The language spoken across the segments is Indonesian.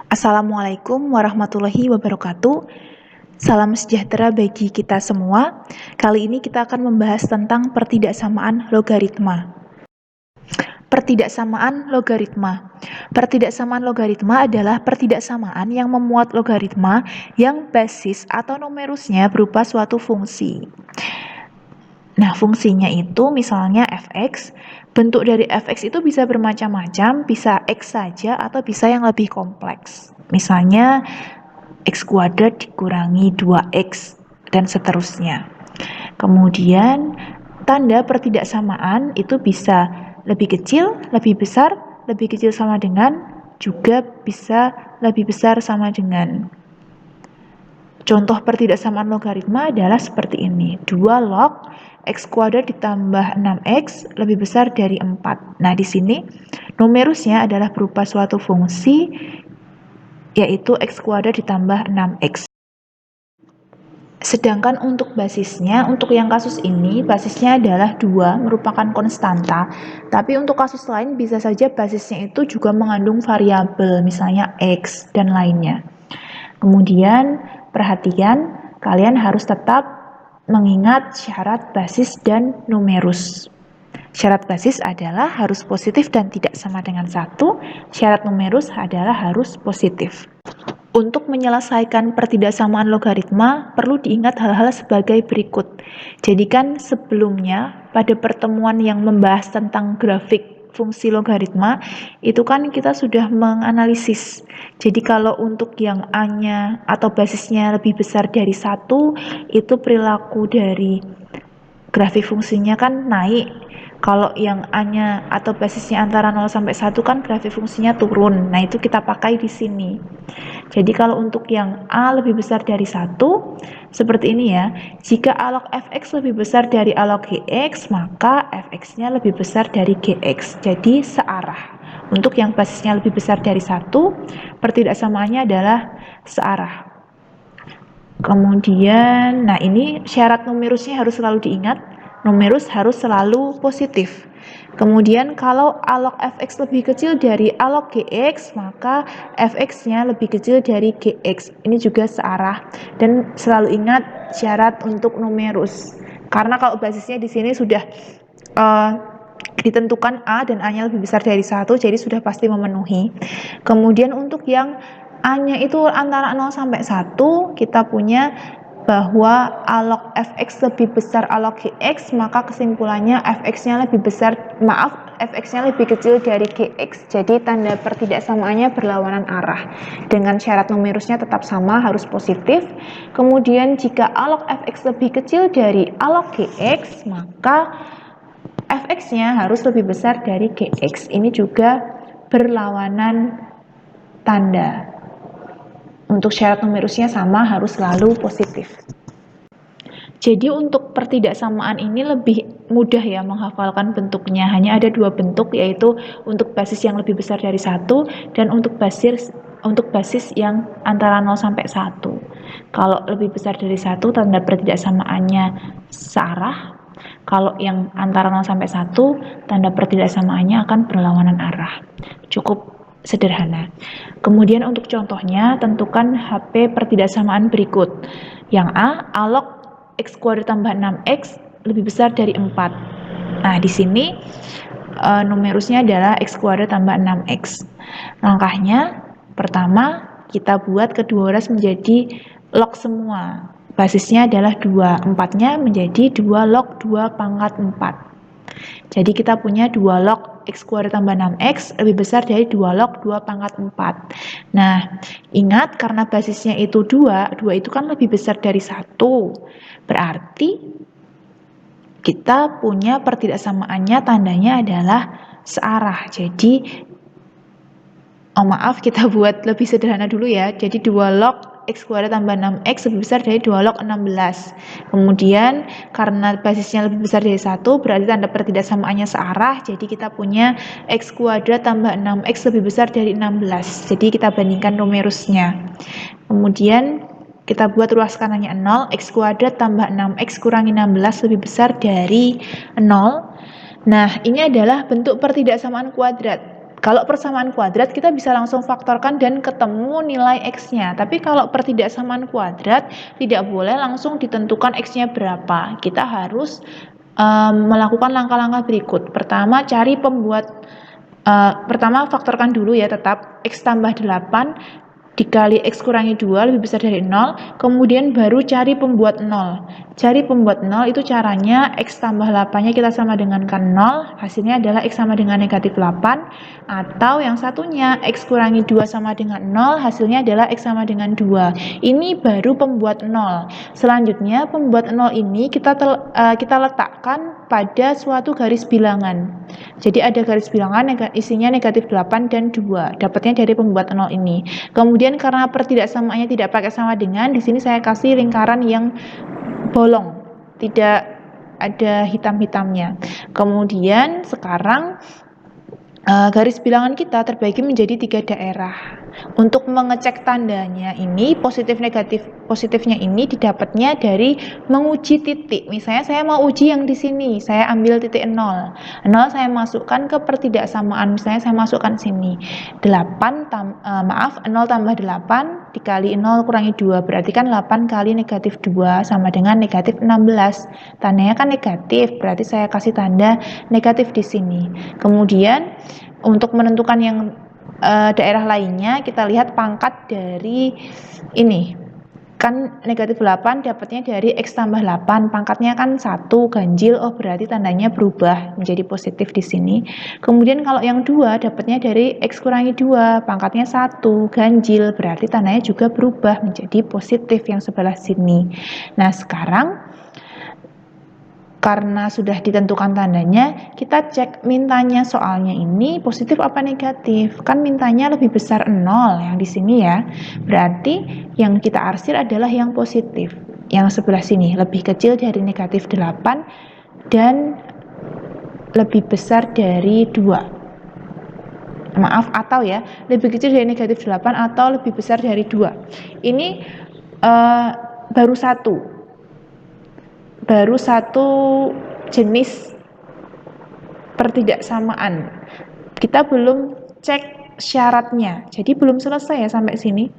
Assalamualaikum warahmatullahi wabarakatuh. Salam sejahtera bagi kita semua. Kali ini kita akan membahas tentang pertidaksamaan logaritma. Pertidaksamaan logaritma. Pertidaksamaan logaritma adalah pertidaksamaan yang memuat logaritma yang basis atau numerusnya berupa suatu fungsi. Nah, fungsinya itu misalnya fx. Bentuk dari fx itu bisa bermacam-macam, bisa x saja atau bisa yang lebih kompleks. Misalnya x kuadrat dikurangi 2x dan seterusnya. Kemudian tanda pertidaksamaan itu bisa lebih kecil, lebih besar, lebih kecil sama dengan, juga bisa lebih besar sama dengan. Contoh pertidaksamaan logaritma adalah seperti ini. 2 log x kuadrat ditambah 6x lebih besar dari 4. Nah, di sini numerusnya adalah berupa suatu fungsi, yaitu x kuadrat ditambah 6x. Sedangkan untuk basisnya, untuk yang kasus ini, basisnya adalah 2, merupakan konstanta. Tapi untuk kasus lain bisa saja basisnya itu juga mengandung variabel, misalnya x dan lainnya. Kemudian, perhatikan, kalian harus tetap mengingat syarat basis dan numerus. Syarat basis adalah harus positif dan tidak sama dengan 1. Syarat numerus adalah harus positif. Untuk menyelesaikan pertidaksamaan logaritma, perlu diingat hal-hal sebagai berikut. Jadi kan sebelumnya, pada pertemuan yang membahas tentang grafik fungsi logaritma, itu kan kita sudah menganalisis. Jadi kalau untuk yang A-nya atau basisnya lebih besar dari 1, itu perilaku dari grafik fungsinya kan naik. Kalau yang A-nya atau basisnya antara 0 sampai 1 kan grafik fungsinya turun. Nah, itu kita pakai di sini. Jadi kalau untuk yang A lebih besar dari 1, seperti ini ya. Jika A log fx lebih besar dari A log gx, maka fx-nya lebih besar dari gx. Jadi searah. Untuk yang basisnya lebih besar dari 1, pertidaksamaannya adalah searah. Kemudian, nah ini syarat numerusnya harus selalu diingat. Numerus harus selalu positif. Kemudian kalau A log fx lebih kecil dari A log gx, maka fx-nya lebih kecil dari gx. Ini juga searah. Dan selalu ingat syarat untuk numerus. Karena kalau basisnya di sini sudah ditentukan A dan A-nya lebih besar dari 1, jadi sudah pasti memenuhi. Kemudian untuk yang A-nya itu antara 0 sampai 1, kita punya bahwa A log fx lebih besar A log gx, maka kesimpulannya fx-nya lebih besar, fx-nya lebih kecil dari gx. Jadi tanda pertidaksamaannya berlawanan arah. Dengan syarat numerusnya tetap sama, harus positif. Kemudian jika A log fx lebih kecil dari A log gx, maka fx-nya harus lebih besar dari gx. Ini juga berlawanan tanda. Untuk syarat numerusnya sama, harus selalu positif. Jadi untuk pertidaksamaan ini lebih mudah ya menghafalkan bentuknya. Hanya ada 2 bentuk, yaitu untuk basis yang lebih besar dari 1 dan untuk basis yang antara 0 sampai 1. Kalau lebih besar dari 1, tanda pertidaksamaannya searah. Kalau yang antara 0 sampai 1, tanda pertidaksamaannya akan berlawanan arah. Cukup sederhana. Kemudian untuk contohnya, tentukan HP pertidaksamaan berikut. Yang A log x kuadrat tambah 6x lebih besar dari 4. Nah, di sini numerusnya adalah x kuadrat tambah 6x. Langkahnya, pertama, kita buat kedua ruas menjadi log semua. Basisnya adalah 2. 4-nya menjadi 2 log 2 pangkat 4. Jadi kita punya 2 log x kuadrat tambah 6x lebih besar dari 2 log 2 pangkat 4. Nah, ingat karena basisnya itu 2 itu kan lebih besar dari 1. Berarti kita punya pertidaksamaannya tandanya adalah searah. Jadi, kita buat lebih sederhana dulu ya. Jadi 2 log x kuadrat tambah 6x lebih besar dari 2 log 16. Kemudian karena basisnya lebih besar dari 1, berarti tanda pertidaksamaannya searah. Jadi kita punya x kuadrat tambah 6x lebih besar dari 16. Jadi kita bandingkan numerusnya. Kemudian kita buat ruas kanannya 0, x kuadrat tambah 6x kurangi 16 lebih besar dari 0. Nah, ini adalah bentuk pertidaksamaan kuadrat. Kalau persamaan kuadrat kita bisa langsung faktorkan dan ketemu nilai X-nya. Tapi kalau pertidaksamaan kuadrat tidak boleh langsung ditentukan X-nya berapa. Kita harus melakukan langkah-langkah berikut. Pertama, cari pertama faktorkan dulu ya, tetap X tambah 8 dikali X kurangi 2 lebih besar dari 0, kemudian baru cari pembuat 0. Cari pembuat 0 itu caranya X tambah 8-nya kita sama dengan 0, hasilnya adalah X sama dengan negatif 8, atau yang satunya X kurangi 2 sama dengan 0, hasilnya adalah X sama dengan 2. Ini baru pembuat 0. Selanjutnya pembuat 0 ini kita letakkan pada suatu garis bilangan. Jadi ada garis bilangan isinya negatif 8 dan 2, dapatnya dari pembuat 0 ini. Kemudian karena pertidaksamaannya tidak pakai sama dengan, di sini saya kasih lingkaran yang bolong, tidak ada hitam-hitamnya. Kemudian sekarang garis bilangan kita terbagi menjadi 3 daerah. Untuk mengecek tandanya ini, positifnya ini didapatnya dari menguji titik. Misalnya saya mau uji yang di sini, saya ambil titik 0. 0 saya masukkan ke pertidaksamaan, misalnya saya masukkan sini. 0 tambah 8 dikali 0 kurangi 2, berarti kan 8 kali negatif 2 sama dengan negatif 16. Tandanya kan negatif, berarti saya kasih tanda negatif di sini. Kemudian untuk menentukan yang daerah lainnya, kita lihat pangkat dari ini. Kan negatif 8 dapatnya dari X tambah 8, pangkatnya kan 1 ganjil, oh berarti tandanya berubah menjadi positif di sini. Kemudian kalau yang 2 dapatnya dari X kurangi 2, pangkatnya 1 ganjil, berarti tandanya juga berubah menjadi positif yang sebelah sini. Nah sekarang karena sudah ditentukan tandanya, kita cek mintanya soalnya ini positif apa negatif. Kan mintanya lebih besar 0 yang di sini ya. Berarti yang kita arsir adalah yang positif. Yang sebelah sini lebih kecil dari negatif 8 dan lebih besar dari 2. Maaf, atau ya, lebih kecil dari negatif 8 atau lebih besar dari 2. Ini baru satu jenis pertidaksamaan. Kita belum cek syaratnya, jadi belum selesai ya sampai sini.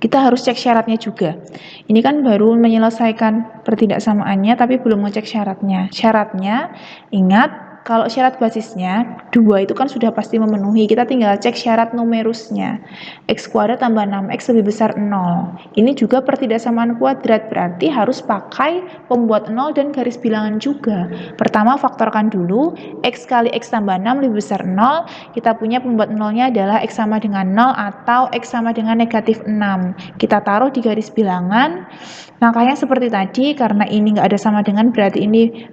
Kita harus cek syaratnya juga. Ini kan baru menyelesaikan pertidaksamaannya tapi belum ngecek syaratnya. Syaratnya, ingat kalau syarat basisnya 2 itu kan sudah pasti memenuhi, kita tinggal cek syarat numerusnya. X kuadrat tambah 6X lebih besar 0. Ini juga pertidaksamaan kuadrat, berarti harus pakai pembuat 0 dan garis bilangan juga. Pertama faktorkan dulu, X kali X tambah 6 lebih besar 0, kita punya pembuat 0-nya adalah X sama dengan 0 atau X sama dengan negatif 6. Kita taruh di garis bilangan, langkahnya seperti tadi, karena ini nggak ada sama dengan berarti ini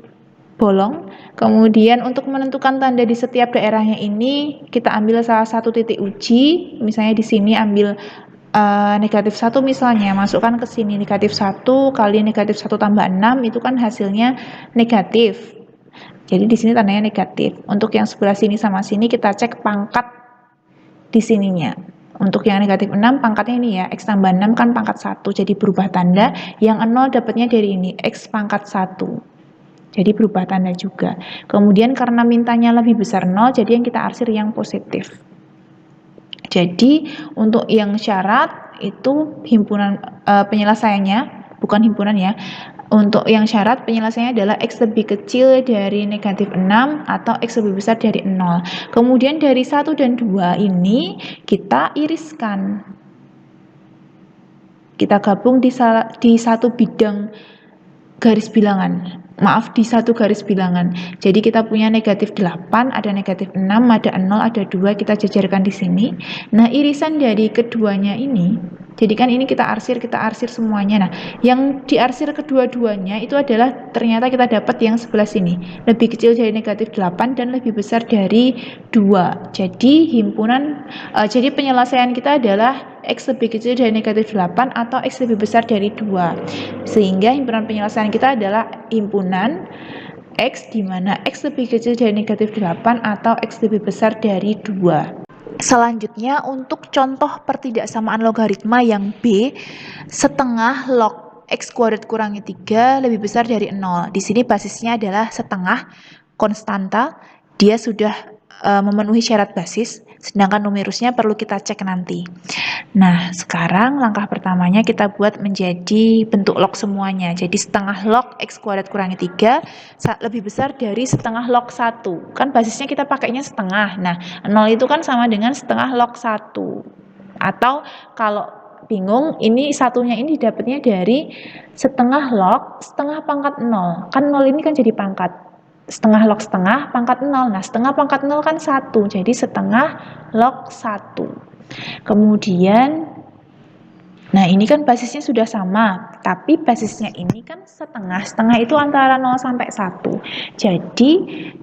bolong. Kemudian untuk menentukan tanda di setiap daerahnya ini, kita ambil salah satu titik uji, misalnya di sini ambil negatif 1 misalnya, masukkan ke sini negatif 1 kali negatif 1 tambah 6, itu kan hasilnya negatif. Jadi di sini tandanya negatif. Untuk yang sebelah sini sama sini kita cek pangkat di sininya. Untuk yang negatif 6 pangkatnya ini ya, X tambah 6 kan pangkat 1, jadi berubah tanda. Yang 0 dapatnya dari ini, X pangkat 1. Jadi berubah tanda juga. Kemudian karena mintanya lebih besar 0, jadi yang kita arsir yang positif. Jadi untuk yang syarat itu himpunan penyelesaiannya, bukan himpunan ya. Untuk yang syarat penyelesaiannya adalah X lebih kecil dari negatif 6 atau X lebih besar dari 0. Kemudian dari 1 dan 2 ini kita iriskan. Kita gabung di satu bidang garis bilangan. Maaf, di satu garis bilangan. Jadi kita punya negatif 8, ada negatif 6, ada 0, ada 2, kita jajarkan di sini. Nah, irisan dari keduanya ini, jadi kan ini kita arsir semuanya. Nah, yang diarsir kedua-duanya itu adalah ternyata kita dapat yang sebelah sini. Lebih kecil dari negatif 8 dan lebih besar dari 2. Jadi jadi penyelesaian kita adalah X lebih kecil dari negatif 8 atau X lebih besar dari 2. Sehingga himpunan penyelesaian kita adalah himpunan X di mana X lebih kecil dari negatif 8 atau X lebih besar dari 2. Selanjutnya untuk contoh pertidaksamaan logaritma yang B, setengah log X kuadrat kurangi 3 lebih besar dari 0. Di sini basisnya adalah setengah konstanta, dia sudah memenuhi syarat basis, sedangkan numerusnya perlu kita cek nanti. Nah, sekarang langkah pertamanya kita buat menjadi bentuk log semuanya. Jadi setengah log x kuadrat kurangi 3 lebih besar dari setengah log 1. Kan basisnya kita pakainya setengah. Nah, 0 itu kan sama dengan setengah log 1. Atau kalau bingung, ini satunya ini dapatnya dari setengah log setengah pangkat 0. Kan 0 ini kan jadi pangkat. Setengah log setengah pangkat 0. Nah, setengah pangkat 0 kan 1. Jadi setengah log 1. Kemudian, nah ini kan basisnya sudah sama, tapi basisnya ini kan setengah. Setengah itu antara 0 sampai 1. Jadi,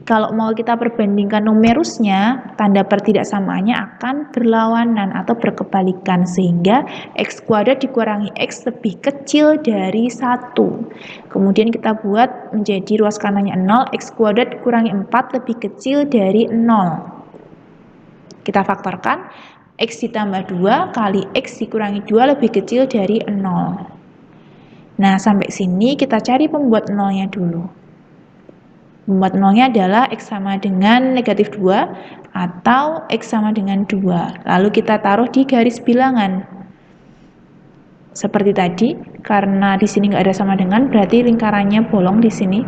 kalau mau kita perbandingkan numerusnya, tanda pertidaksamaannya akan berlawanan atau berkebalikan, sehingga x kuadrat dikurangi x lebih kecil dari 1. Kemudian kita buat menjadi ruas kanannya 0, x kuadrat dikurangi 4 lebih kecil dari 0. Kita faktorkan, x ditambah 2 kali x dikurangi 2 lebih kecil dari 0. Nah, sampai sini kita cari pembuat nolnya dulu. Pembuat nolnya adalah x sama dengan negatif 2 atau x sama dengan 2. Lalu kita taruh di garis bilangan. Seperti tadi, karena di sini nggak ada sama dengan, berarti lingkarannya bolong di sini.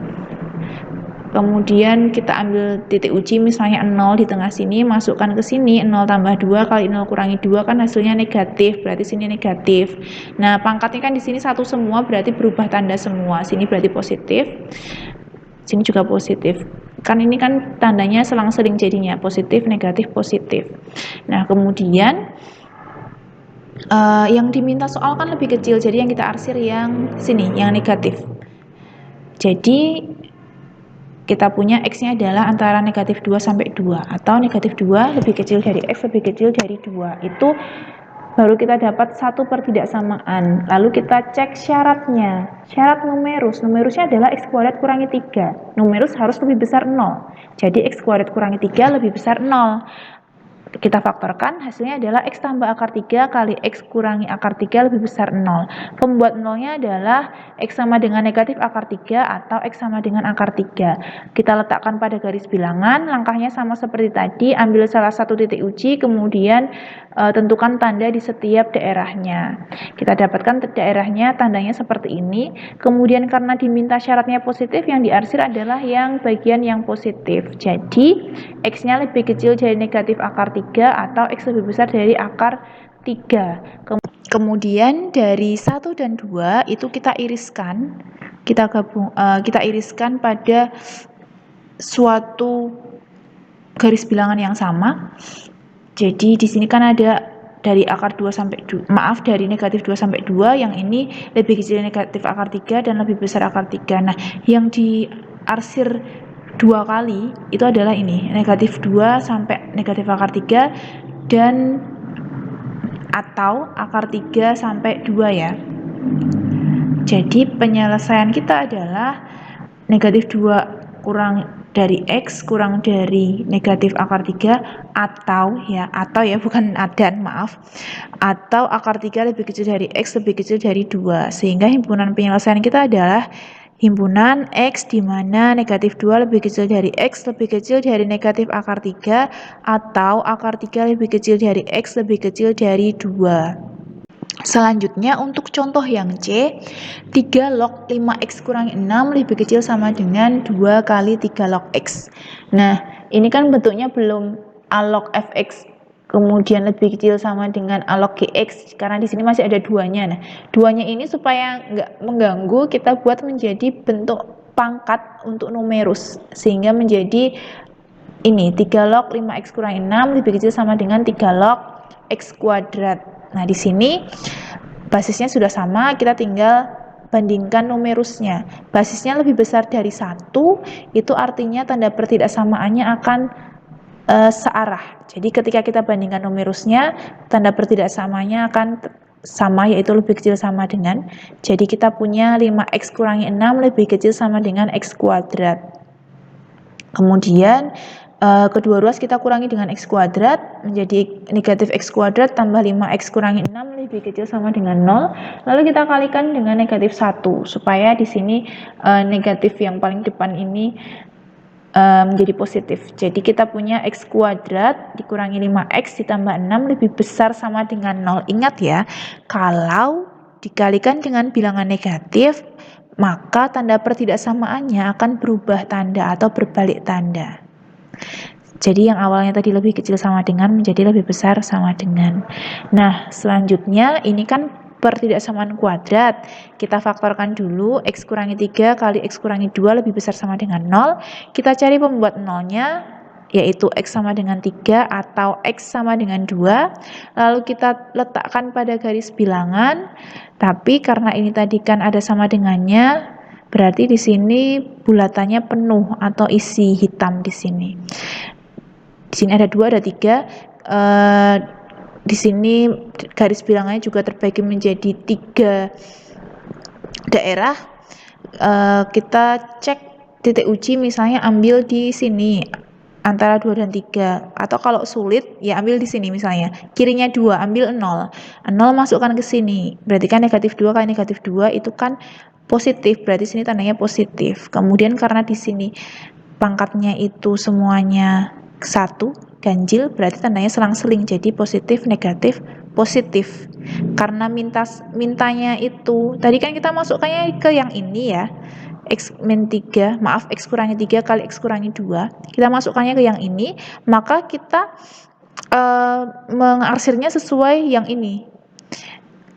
Kemudian kita ambil titik uji misalnya 0 di tengah sini, masukkan ke sini 0 tambah 2 kali 0 kurangi 2 kan hasilnya negatif, berarti sini negatif. Nah, pangkatnya kan di sini satu semua, berarti berubah tanda semua. Sini berarti positif, sini juga positif. Kan ini kan tandanya selang-seling jadinya, positif, negatif, positif. Nah, kemudian yang diminta soal kan lebih kecil, jadi yang kita arsir yang sini, yang negatif. Jadi kita punya x-nya adalah antara negatif 2 sampai 2 atau negatif 2 lebih kecil dari x lebih kecil dari 2. Itu baru kita dapat satu pertidaksamaan. Lalu kita cek syaratnya. Syarat numerus. Numerusnya adalah x kuadrat kurangi 3. Numerus harus lebih besar 0. Jadi x kuadrat kurangi 3 lebih besar 0. Kita faktorkan, hasilnya adalah x tambah akar 3 kali x kurangi akar 3 lebih besar 0. Pembuat nolnya adalah x sama dengan negatif akar 3 atau x sama dengan akar 3. Kita letakkan pada garis bilangan, langkahnya sama seperti tadi, ambil salah satu titik uji, kemudian tentukan tanda di setiap daerahnya. Kita dapatkan daerahnya, tandanya seperti ini. Kemudian karena diminta syaratnya positif, yang diarsir adalah yang bagian yang positif. Jadi, x-nya lebih kecil dari negatif akar 3 atau x lebih besar dari akar 3. Kemudian dari 1 dan 2 itu kita iriskan, kita iriskan pada suatu garis bilangan yang sama. Jadi di sini kan ada dari akar 2 sampai dari negatif 2 sampai 2, yang ini lebih kecil dari negatif akar 3 dan lebih besar akar 3. Nah, yang diarsir 2 kali itu adalah ini, negatif 2 sampai negatif akar 3 dan atau akar 3 sampai 2 ya. Jadi penyelesaian kita adalah negatif 2 kurang dari x kurang dari negatif akar 3 atau bukan dan, maaf, atau akar 3 lebih kecil dari x lebih kecil dari 2, sehingga himpunan penyelesaian kita adalah himpunan x di mana negatif 2 lebih kecil dari x lebih kecil dari negatif akar 3 atau akar 3 lebih kecil dari x lebih kecil dari 2. Selanjutnya untuk contoh yang C, 3 log 5x kurangi 6 lebih kecil sama dengan 2 kali 3 log x. Nah, ini kan bentuknya belum a log fx kemudian lebih kecil sama dengan a log gx, karena di sini masih ada duanya. Nah, duanya ini supaya nggak mengganggu, kita buat menjadi bentuk pangkat untuk numerus, sehingga menjadi ini 3 log 5x kurangi 6 lebih kecil sama dengan 3 log x kuadrat. Nah, di sini basisnya sudah sama, kita tinggal bandingkan numerusnya. Basisnya lebih besar dari 1, itu artinya tanda pertidaksamaannya akan searah. Jadi ketika kita bandingkan numerusnya, tanda pertidaksamaannya akan sama, yaitu lebih kecil sama dengan. Jadi kita punya 5x kurangi 6 lebih kecil sama dengan x kuadrat. Kemudian kedua ruas kita kurangi dengan x kuadrat, menjadi negatif x kuadrat tambah 5x kurangi 6 lebih kecil sama dengan 0. Lalu kita kalikan dengan negatif 1, supaya di sini negatif yang paling depan ini menjadi positif. Jadi kita punya x kuadrat dikurangi 5x ditambah 6 lebih besar sama dengan 0. Ingat ya, kalau dikalikan dengan bilangan negatif, maka tanda pertidaksamaannya akan berubah tanda atau berbalik tanda. Jadi yang awalnya tadi lebih kecil sama dengan menjadi lebih besar sama dengan. Nah, selanjutnya ini kan pertidaksamaan kuadrat. Kita faktorkan dulu, x kurangi 3 kali x kurangi 2 lebih besar sama dengan 0. Kita cari pembuat nolnya, yaitu x sama dengan 3 atau x sama dengan 2. Lalu kita letakkan pada garis bilangan, tapi karena ini tadi kan ada sama dengannya, berarti di sini bulatannya penuh atau isi hitam di sini. Di sini ada 2, ada 3. Di sini garis bilangannya juga terbagi menjadi 3 daerah. Kita cek titik uji misalnya ambil di sini antara 2 dan 3, atau kalau sulit ya ambil di sini misalnya kirinya 2, ambil 0 masukkan ke sini, berarti kan negatif 2 kali negatif 2 itu kan positif, berarti sini tandanya positif. Kemudian karena di sini pangkatnya itu semuanya 1 ganjil, berarti tandanya selang-seling, jadi positif negatif positif. Karena mintanya itu tadi kan kita masukkannya ke yang ini ya, x min 3, maaf x kurangi 3 kali x kurangi 2, kita masukkannya ke yang ini, maka kita mengarsirnya sesuai yang ini.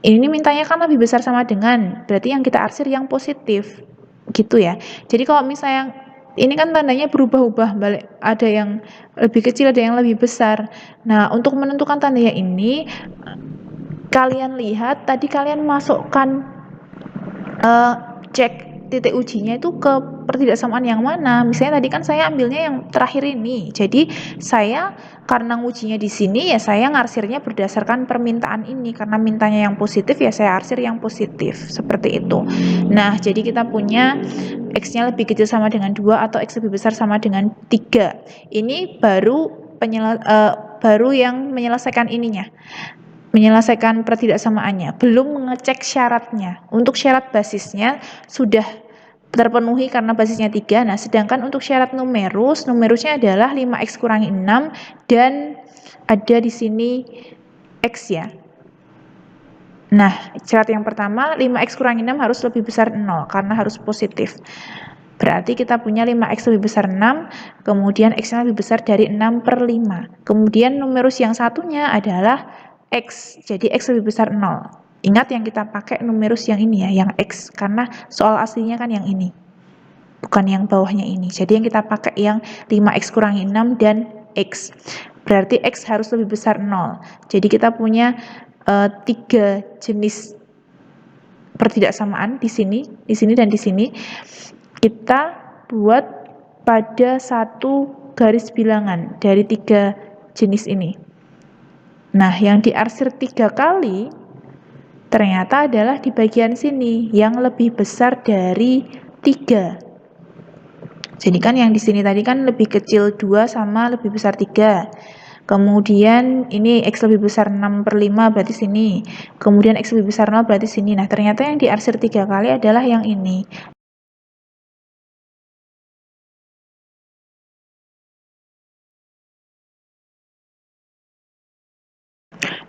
Ini mintanya kan lebih besar sama dengan, berarti yang kita arsir yang positif gitu ya. Jadi kalau misalnya ini kan tandanya berubah-ubah, balik ada yang lebih kecil, ada yang lebih besar. Nah, untuk menentukan tandanya ini, kalian lihat tadi kalian masukkan cek titik ujinya itu ke pertidaksamaan yang mana. Misalnya tadi kan saya ambilnya yang terakhir ini. Jadi saya karena ngujinya di sini ya saya ngarsirnya berdasarkan permintaan ini. Karena mintanya yang positif ya saya arsir yang positif. Seperti itu. Nah, jadi kita punya x-nya lebih kecil sama dengan 2 atau x lebih besar sama dengan 3. Ini baru yang menyelesaikan ininya. Menyelesaikan pertidaksamaannya, belum mengecek syaratnya. Untuk syarat basisnya sudah terpenuhi karena basisnya 3. Nah, sedangkan untuk syarat numerusnya adalah 5x kurangi 6 dan ada di sini x ya. Nah, syarat yang pertama 5x kurangi 6 harus lebih besar 0 karena harus positif. Berarti kita punya 5x lebih besar 6, kemudian x-nya lebih besar dari 6/5. Kemudian numerus yang satunya adalah x, jadi x lebih besar 0. Ingat yang kita pakai numerus yang ini ya, yang x, karena soal aslinya kan yang ini, bukan yang bawahnya ini. Jadi yang kita pakai yang 5x kurangi 6 dan x. Berarti x harus lebih besar 0. Jadi kita punya 3 jenis pertidaksamaan di sini, dan di sini. Kita buat pada satu garis bilangan dari 3 jenis ini. Nah, yang diarsir 3 kali ternyata adalah di bagian sini yang lebih besar dari 3. Jadi kan yang di sini tadi kan lebih kecil 2 sama lebih besar 3. Kemudian ini x lebih besar 6/5 berarti sini. Kemudian x lebih besar 0 berarti sini. Nah, ternyata yang diarsir 3 kali adalah yang ini.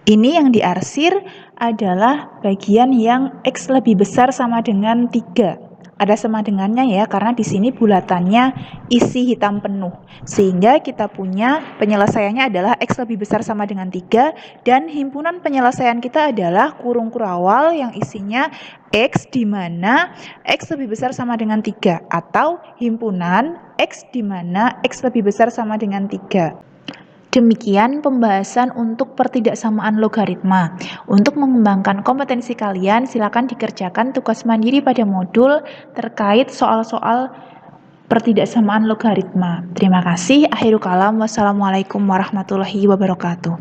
Ini yang diarsir adalah bagian yang x lebih besar sama dengan 3. Ada sama dengannya ya, karena di sini bulatannya isi hitam penuh. Sehingga kita punya penyelesaiannya adalah x lebih besar sama dengan 3, dan himpunan penyelesaian kita adalah kurung kurawal yang isinya x di mana x lebih besar sama dengan 3, atau himpunan x di mana x lebih besar sama dengan 3. Demikian pembahasan untuk pertidaksamaan logaritma. Untuk mengembangkan kompetensi kalian, silakan dikerjakan tugas mandiri pada modul terkait soal-soal pertidaksamaan logaritma. Terima kasih. Akhirul kalam. Wassalamualaikum warahmatullahi wabarakatuh.